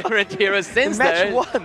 favorite heroes since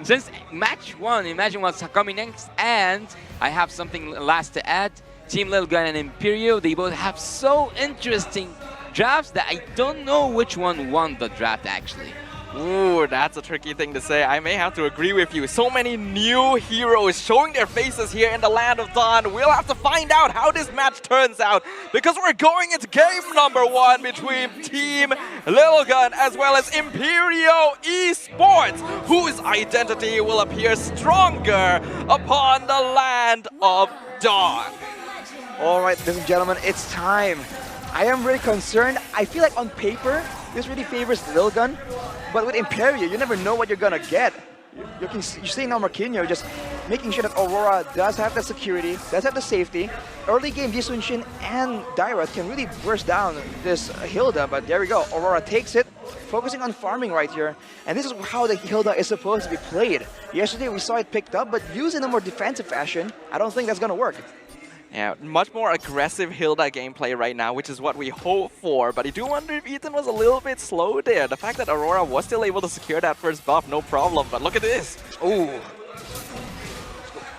Since match one. Imagine what's coming next. And I have something last to add. Team Lilgun and Imperio, they both have so interesting drafts that I don't know which one won the draft actually. Ooh, that's a tricky thing to say. I may have to agree with you. So many new heroes showing their faces here in the Land of Dawn. We'll have to find out how this match turns out because we're going into game number 1 between Team Lilgun as well as Imperio eSports, whose identity will appear stronger upon the Land of Dawn. All right, ladies and gentlemen, it's time. I am really concerned. I feel like on paper, this really favors Lilgun, but with Imperio, you never know what you're gonna get. You're seeing now Marquinhos just making sure that Aurora does have the security, does have the safety. Early game, Ji Sun-Shin and Dairat can really burst down this Hilda, but there we go. Aurora takes it, focusing on farming right here. And this is how the Hilda is supposed to be played. Yesterday, we saw it picked up, but used in a more defensive fashion, I don't think that's gonna work. Yeah, much more aggressive Hilda gameplay right now, which is what we hope for. But I do wonder if Ethan was a little bit slow there. The fact that Aurora was still able to secure that first buff, no problem. But look at this. Ooh.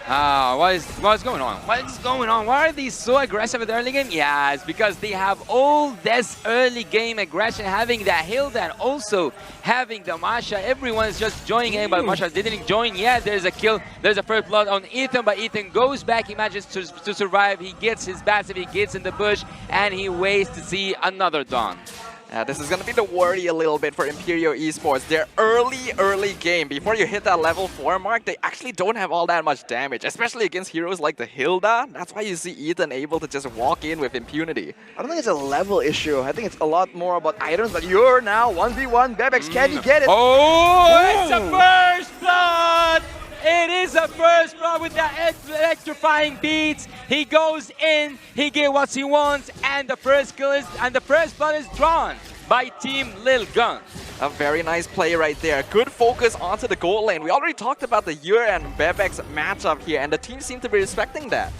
What's going on? What's going on? Why are they so aggressive at the early game? Yeah, it's because they have all this early game aggression, having that Hilda and also having the Masha. Everyone is just joining in, but Masha didn't join yet. There's a kill. There's a first blood on Ethan, but Ethan goes back. He manages to survive. He gets his passive. He gets in the bush, and he waits to see another Dawn. This is going to be the worry a little bit for Imperio eSports. Their early game, before you hit that level 4 mark, they actually don't have all that much damage, especially against heroes like the Hilda. That's why you see Ethan able to just walk in with impunity. I don't think it's a level issue. I think it's a lot more about items, but you're now 1v1. Bebex, can you get it? Oh, it's a first blood! It is a first blood with the electrifying beats. He goes in, he gets what he wants, and the first kill is, and the first blood is drawn by Team Lilgun. A very nice play right there. Good focus onto the gold lane. We already talked about the Yur and Bebex matchup here, and the team seem to be respecting that.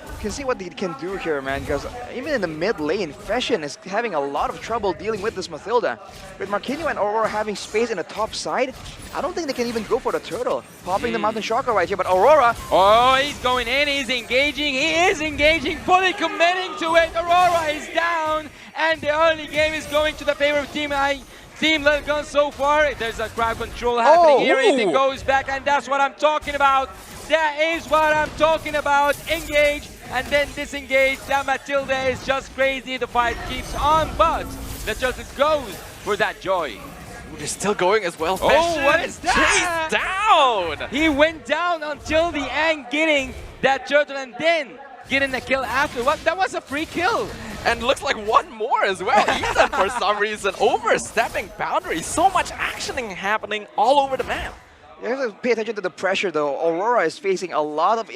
You can see what they can do here, man, because even in the mid lane, Fashion is having a lot of trouble dealing with this Mathilda. With Marquinhos and Aurora having space in the top side, I don't think they can even go for the turtle. Popping the Mountain Shocker right here, but Aurora... Oh, he's going in, he's engaging, he is engaging, fully committing to it. Aurora is down, and the early game is going to the favor of Team Lilgun so far. There's a crowd control happening here. Ethan goes back, and that's what I'm talking about. That is what I'm talking about. Engage. And then disengage. That Matilda is just crazy. The fight keeps on, but the turtle goes for that joy. Ooh, they're still going as well. Oh, what is that? Chased down! He went down until the end, getting that turtle and then getting the kill after. What? That was a free kill. And looks like one more as well. Ethan, for some reason, overstepping boundaries. So much actioning happening all over the map. You have to pay attention to the pressure, though. Aurora is facing a lot of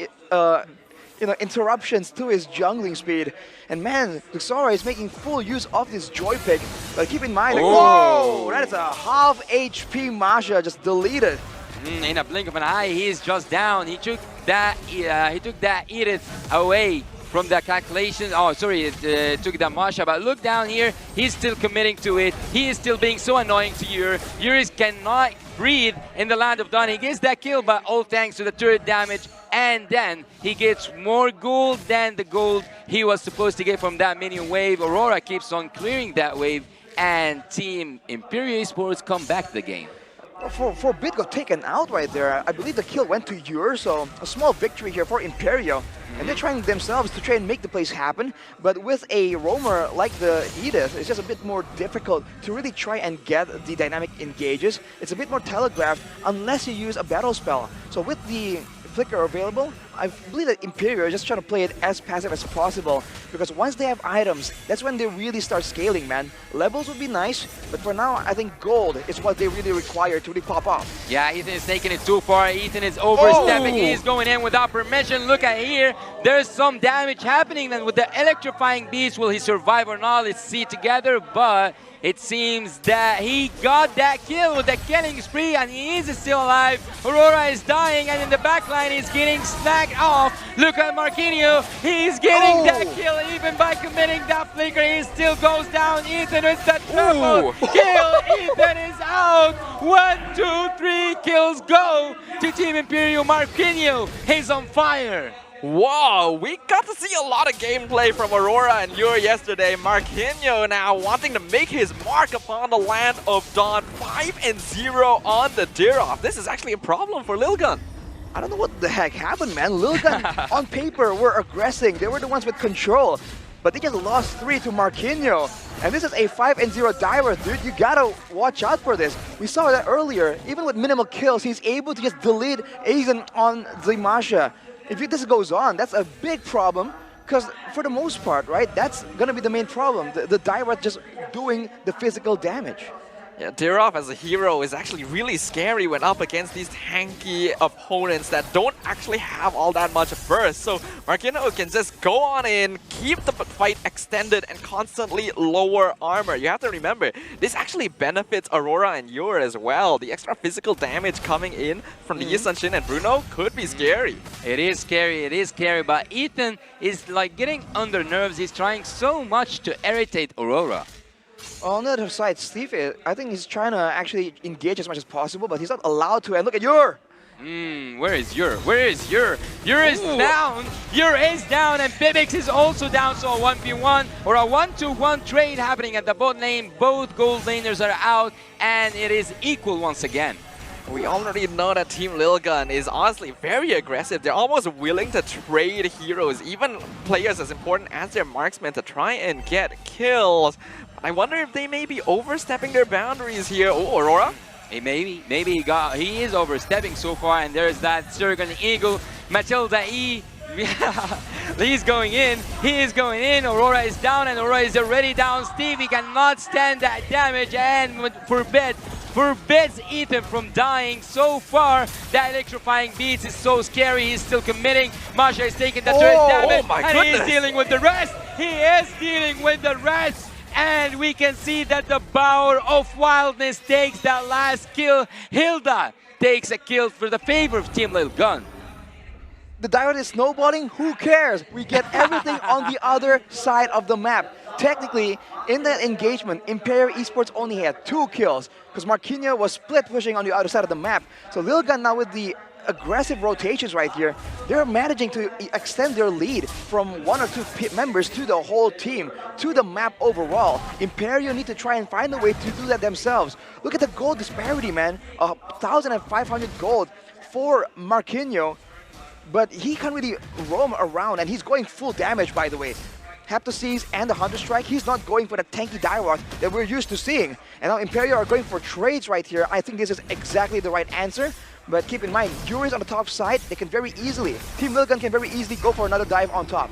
interruptions to his jungling speed. And man, Luxora is making full use of this Joy Pick. But keep in mind, like, whoa, that is a half HP Masha just deleted. In a blink of an eye, he's just down. He took that Edith away from the calculations. Oh, sorry, it took the Masha, but look down here. He's still committing to it. He is still being so annoying to Yuri. Yuri cannot breathe in the Land of Dawn. He gets that kill, but all thanks to the turret damage. And then he gets more gold than the gold he was supposed to get from that minion wave. Aurora keeps on clearing that wave, and Team Imperio eSports come back to the game. For Bit got taken out right there. I believe the kill went to Yur, so a small victory here for Imperio. And they're trying themselves to try and make the plays happen, but with a roamer like the Edith, it's just a bit more difficult to really try and get the dynamic engages. It's a bit more telegraphed unless you use a battle spell. So with the Flicker available, I believe that Imperio is just trying to play it as passive as possible, because once they have items, that's when they really start scaling, man. Levels would be nice, but for now, I think gold is what they really require to really pop off. Yeah, Ethan is taking it too far. Ethan is overstepping. He's going in without permission. Look at here. There's some damage happening, and with the electrifying beast, will he survive or not? Let's see together, but It seems that he got that kill with the killing spree and he is still alive. Aurora is dying and in the backline he's getting snagged off. Look at Marquinhos, he's getting that kill even by committing that flicker. He still goes down. Ethan with the triple kill. Ethan is out. 1, 2, 3 kills go to Team Imperio. Marquinhos, he's on fire. Wow, we got to see a lot of gameplay from Aurora and Yuri yesterday. Marquinhos now wanting to make his mark upon the land of Dawn. 5-0 on the Dirov. This is actually a problem for Lilgun. I don't know what the heck happened, man. Lilgun, on paper, were aggressing. They were the ones with control. But they just lost 3 to Marquinhos. And this is a 5-0 diver, dude. You gotta watch out for this. We saw that earlier. Even with minimal kills, he's able to just delete Aizen on Zimasha. If this goes on, that's a big problem. Because for the most part, right, that's gonna be the main problem. The diver just doing the physical damage. Yeah, Dirov as a hero is actually really scary when up against these tanky opponents that don't actually have all that much burst. So Marquinhos can just go on in, keep the fight extended and constantly lower armor. You have to remember, this actually benefits Aurora and Yur as well. The extra physical damage coming in from the Yisanshin and Bruno could be scary. It is scary, but Ethan is like getting under nerves. He's trying so much to irritate Aurora. On the other side, Steve, I think he's trying to actually engage as much as possible, but he's not allowed to. And look at Yur! Where is Yur? Where is Yur? Yur is down! Yur is down and Bibix is also down, so a 1v1 or a 1-2-1 trade happening at the bot lane. Both gold laners are out and it is equal once again. We already know that Team Lilgun is honestly very aggressive. They're almost willing to trade heroes, even players as important as their marksmen, to try and get kills. But I wonder if they may be overstepping their boundaries here. Oh, Aurora? Hey, maybe he is overstepping so far, and there's that Surgeon Eagle, Matilda E. He's going in, he is going in, Aurora is down and Aurora is already down. Stevie cannot stand that damage and forbids Ethan from dying. So far, that electrifying beats is so scary. He's still committing. Masha is taking the turret damage and he's dealing with the rest. He is dealing with the rest. And we can see that the Bower of Wildness takes that last kill. Hilda takes a kill for the favor of Team Lilgun. The diver is snowballing, who cares? We get everything on the other side of the map. Technically, in that engagement, Imperio eSports only had 2 kills because Marquinhos was split pushing on the other side of the map. So Lilgun now with the aggressive rotations right here, they're managing to extend their lead from 1 or 2 members to the whole team, to the map overall. Imperio need to try and find a way to do that themselves. Look at the gold disparity, man. 1,500 gold for Marquinhos. But he can't really roam around, and he's going full damage, by the way. Heptoseize and the Hunter Strike, he's not going for the tanky Direwolf that we're used to seeing. And now Imperio are going for trades right here. I think this is exactly the right answer. But keep in mind, Yuri's on the top side, they can very easily, Team Lilgun can very easily go for another dive on top.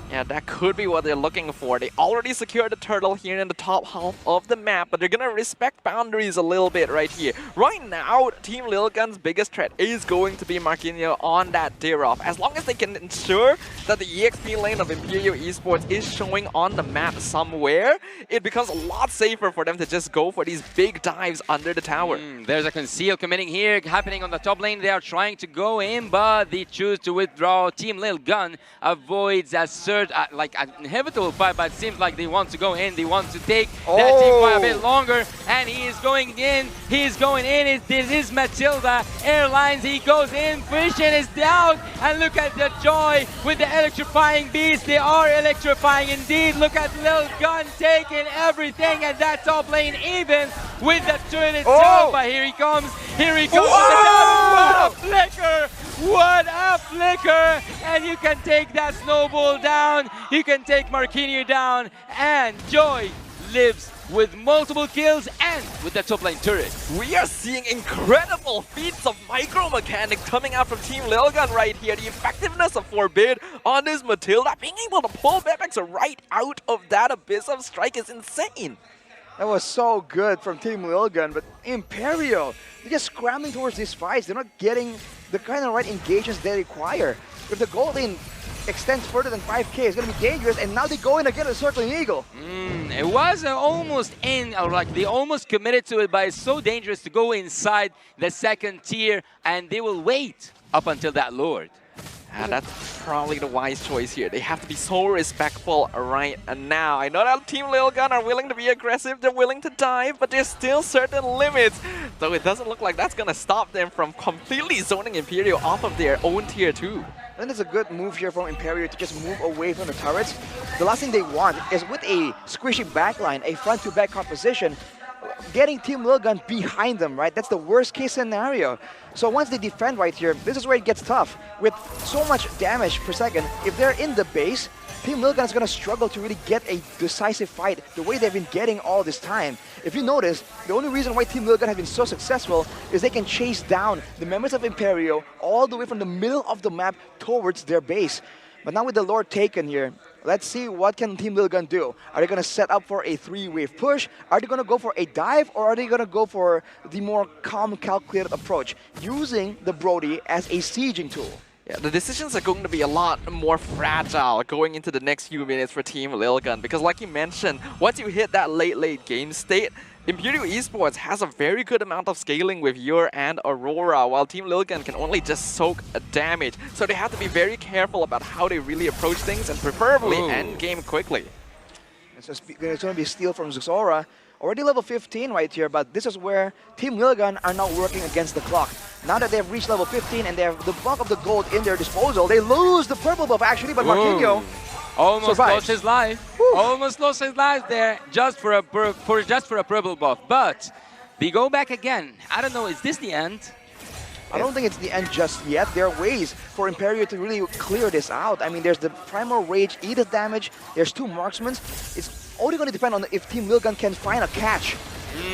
Yeah, that could be what they're looking for. They already secured the turtle here in the top half of the map, but they're gonna respect boundaries a little bit right here. Right now, Team Lilgun's biggest threat is going to be Marquinhos on that Dirov. As long as they can ensure that the EXP lane of Imperio eSports is showing on the map somewhere, it becomes a lot safer for them to just go for these big dives under the tower. There's a conceal committing here happening on the top lane. They are trying to go in, but they choose to withdraw. Team Lilgun avoids a like an inevitable fight, but it seems like they want to go in. They want to take that team fight a bit longer, and he is going in. This is Matilda Airlines. He goes in. Fishin is down, and look at the joy with the electrifying beast. They are electrifying indeed. Look at Lilgun taking everything, and that top lane even with the turn itself. But here he comes. Here he comes. What a flicker! What a flicker! And you can take that snowball down, you can take Marquinhos down, and Joy lives with multiple kills and with the top lane turret. We are seeing incredible feats of micro mechanics coming out from Team Lilgun right here. The effectiveness of Forbid on this Matilda, being able to pull Bebex right out of that Abyss of Strike is insane. That was so good from Team Lilgun, but Imperio, they're just scrambling towards these fights. They're not getting the kind of right engagements they require. If the gold lane extends further than 5K, it's going to be dangerous, and now they go in again with a Circling Eagle. It was almost in, or like they almost committed to it, but it's so dangerous to go inside the second tier, and they will wait up until that Lord. That's probably the wise choice here. They have to be so respectful right now. I know that Team Lilgun are willing to be aggressive, they're willing to dive, but there's still certain limits. So it doesn't look like that's going to stop them from completely zoning Imperio off of their own tier 2. I think it's a good move here from Imperio to just move away from the turrets. The last thing they want is with a squishy backline, a front-to-back composition, getting Team Lilgun behind them, right? That's the worst case scenario. So once they defend right here, this is where it gets tough. With so much damage per second, if they're in the base, Team Lilgun is going to struggle to really get a decisive fight the way they've been getting all this time. If you notice, the only reason why Team Lilgun has been so successful is they can chase down the members of Imperio all the way from the middle of the map towards their base. But now with the Lord taken here, let's see what can Team Lilgun do. Are they going to set up for a 3-wave push? Are they going to go for a dive? Or are they going to go for the more calm, calculated approach, using the Brody as a sieging tool? Yeah, the decisions are going to be a lot more fragile going into the next few minutes for Team Lilgun, because like you mentioned, once you hit that late game state, Imperio eSports has a very good amount of scaling with Yor and Aurora, while Team Lilgun can only just soak damage. So they have to be very careful about how they really approach things and preferably end game quickly. It's going to be a steal from Zora. Already level 15 right here, but this is where Team Lilgun are now working against the clock. Now that they have reached level 15 and they have the bulk of the gold in their disposal, they lose the purple buff actually, but Marquinhos almost survives. lost his life. Woo. Almost lost his life there just for a purple buff. But they go back again. I don't know, is this the end? I don't think it's the end just yet. There are ways for Imperio to really clear this out. I mean, there's the Primal Rage, Edith damage, there's 2 marksmen. It's only going to depend on if Team Lilgun can find a catch.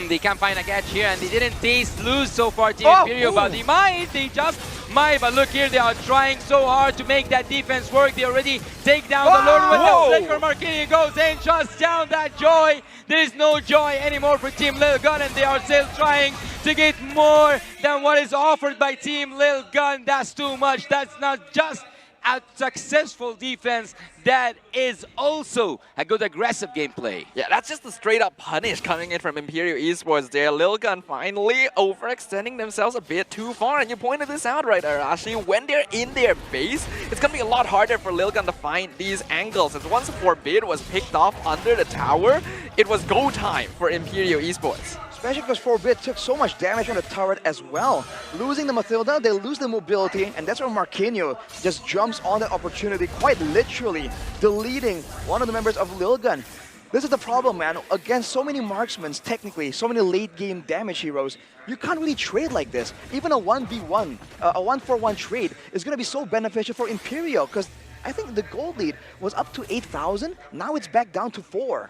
They can't find a catch here, and they didn't lose so far, Team Imperio, but they just might. But look here, they are trying so hard to make that defense work. They already take down the Lord with the flicker. Marquinhos goes in, just down that joy. There is no joy anymore for Team Lilgun, and they are still trying to get more than what is offered by Team Lilgun. That's too much. That's not just a successful defense, that is also a good aggressive gameplay. Yeah, that's just a straight up punish coming in from Imperio eSports there. Lilgun finally overextending themselves a bit too far, and you pointed this out right, Arashi. When they're in their base, it's gonna be a lot harder for Lilgun to find these angles. As once Forbid was picked off under the tower, it was go time for Imperio eSports. Especially because Forbid took so much damage from the turret as well. Losing the Mathilda, they lose the mobility, and that's where Marquinhos just jumps on that opportunity, quite literally deleting one of the members of Lilgun. This is the problem, man. Against so many marksmen, technically, so many late-game damage heroes, you can't really trade like this. Even a 1v1, a 1-for-1 trade is going to be so beneficial for Imperio, because I think the gold lead was up to 8,000, now it's back down to 4.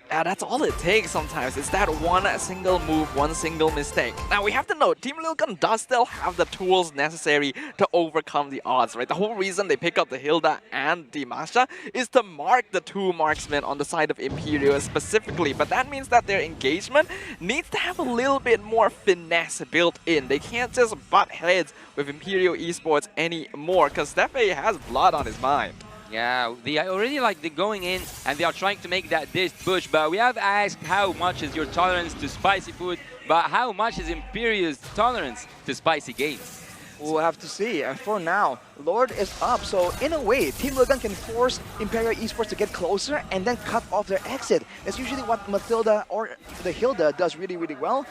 That's all it takes sometimes. It's that one single move, one single mistake. Now we have to note, Team Lilgun does still have the tools necessary to overcome the odds, right? The whole reason they pick up the Hilda and the Masha is to mark the 2 marksmen on the side of Imperio specifically. But that means that their engagement needs to have a little bit more finesse built in. They can't just butt heads with Imperio eSports anymore, because Stefe has blood on his mind. Yeah, they are already going in and they are trying to make that dish push, but we have asked how much is your tolerance to spicy food, but how much is Imperio's tolerance to spicy games? We'll have to see. For now, Lord is up, so in a way, Team Lilgun can force Imperio eSports to get closer and then cut off their exit. That's usually what Mathilda or the Hilda does really, really well.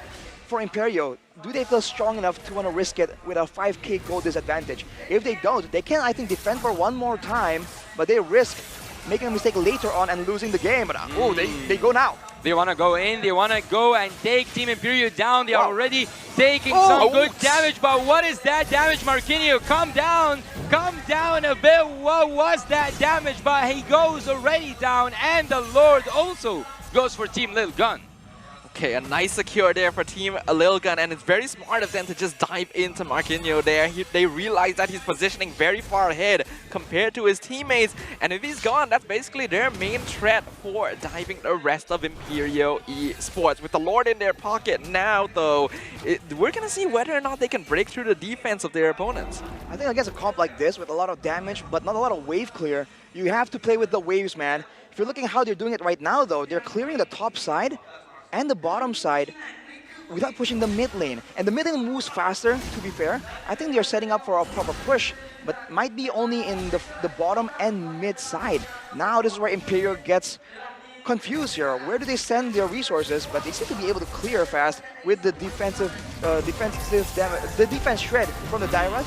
For Imperio, do they feel strong enough to want to risk it with a 5k gold disadvantage? If they don't, they can, I think, defend for one more time, but they risk making a mistake later on and losing the game. But they go now. They want to go in, they want to go and take Team Imperio down. They are already taking some good damage, but what is that damage, Marquinhos? Come down a bit. What was that damage? But he goes already down, and the Lord also goes for Team Lilgun. Okay, a nice secure there for Team Lilgun, and it's very smart of them to just dive into Marquinhos there. They realize that he's positioning very far ahead compared to his teammates, and if he's gone, that's basically their main threat for diving the rest of Imperio eSports. With the Lord in their pocket now, though, we're going to see whether or not they can break through the defense of their opponents. I think against a comp like this with a lot of damage but not a lot of wave clear, you have to play with the waves, man. If you're looking how they're doing it right now, though, they're clearing the top side and the bottom side without pushing the mid lane. And the mid lane moves faster, to be fair. I think they're setting up for a proper push, but might be only in the bottom and mid side. Now this is where Imperio gets confused here. Where do they send their resources? But they seem to be able to clear fast with the defense shred from the direct.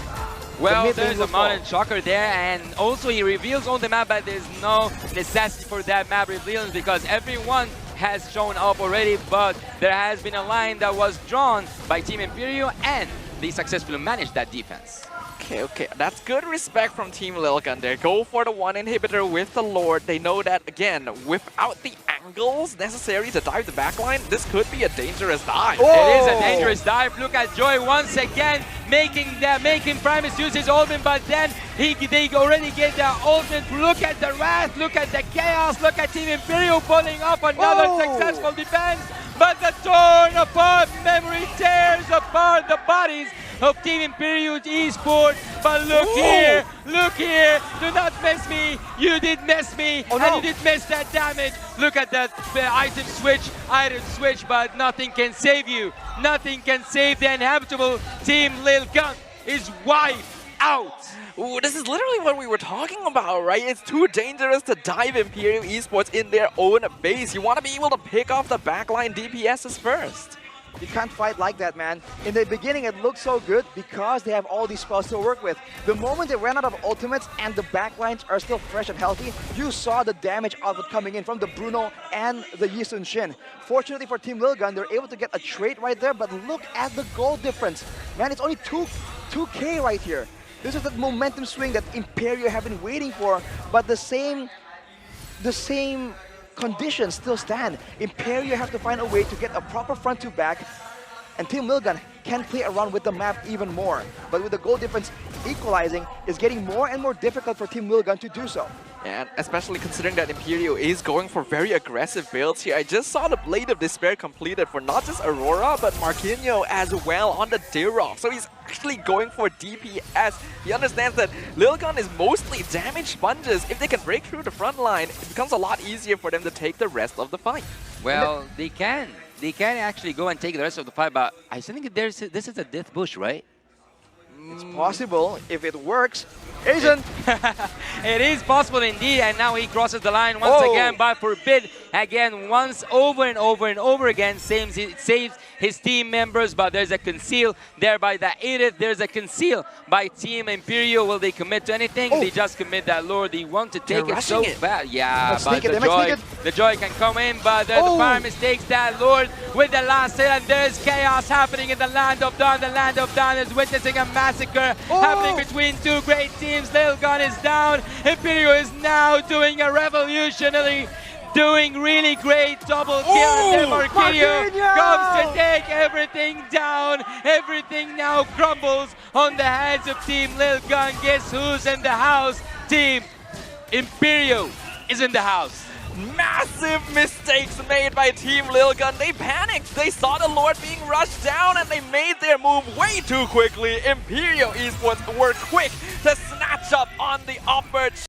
Well, there's a Mountain Shocker there, and also he reveals on the map, but there's no necessity for that map revealing because everyone has shown up already, but there has been a line that was drawn by Team Imperio, and they successfully managed that defense. Okay, that's good respect from Team Lilgun there. Go for the one inhibitor with the Lord. They know that, again, without the angles necessary to dive the backline, this could be a dangerous dive. Oh! It is a dangerous dive. Look at Joy once again making Primus use his ultimate, but then they already get their ultimate. Look at the Wrath, look at the Chaos, look at Team Imperio pulling up another successful defense, but the torn apart memory tears apart the bodies of Team Imperio eSports. But look here, do not mess me, you did mess me, and you did miss that damage. Look at that item switch, but nothing can save you. Nothing can save the inhabitable. Team Lilgun is wiped out. Ooh, this is literally what we were talking about, right? It's too dangerous to dive Imperio eSports in their own base. You want to be able to pick off the backline DPSs first. You can't fight like that, man. In the beginning, it looked so good because they have all these spells to work with. The moment they ran out of ultimates and the backlines are still fresh and healthy, you saw the damage output coming in from the Bruno and the Yi Sun-shin. Fortunately for Team Lilgun, they're able to get a trade right there, but look at the goal difference. Man, it's only 2K right here. This is the momentum swing that Imperio have been waiting for, but the same conditions still stand. Imperio have to find a way to get a proper front to back, and Team Lilgun can play around with the map even more. But with the goal difference equalizing, it's getting more and more difficult for Team Lilgun to do so. And especially considering that Imperio is going for very aggressive builds here. I just saw the Blade of Despair completed for not just Aurora, but Marquinhos as well on the Dirok. So he's actually going for DPS. He understands that Lilgun is mostly damage sponges. If they can break through the front line, it becomes a lot easier for them to take the rest of the fight. Well, they can actually go and take the rest of the fight, but I think this is a death bush, right? It's possible if it works. Asian! It is possible indeed, and now he crosses the line once again, but Forbid again once over and over again saves his team members, but there's a conceal there by the Edith, there's a conceal by Team Imperio. Will they commit to anything? They just commit that Lord. They want to take it so fast. Yeah, but the Joy can come in, but there's the fire mistakes that Lord with the last hit, and there's chaos happening in the Land of Dawn. The Land of Dawn is witnessing a massacre happening between two great teams. Lilgun is down. Imperio is now doing a revolutionary, doing really great double kill, and then Marquinhos comes to take everything down. Everything now crumbles on the hands of Team Lilgun. Guess who's in the house? Team Imperio is in the house. Massive mistakes made by Team Lilgun. They panicked. They saw the Lord being rushed down and they made their move way too quickly. Imperio eSports were quick to snatch up on the opportunity.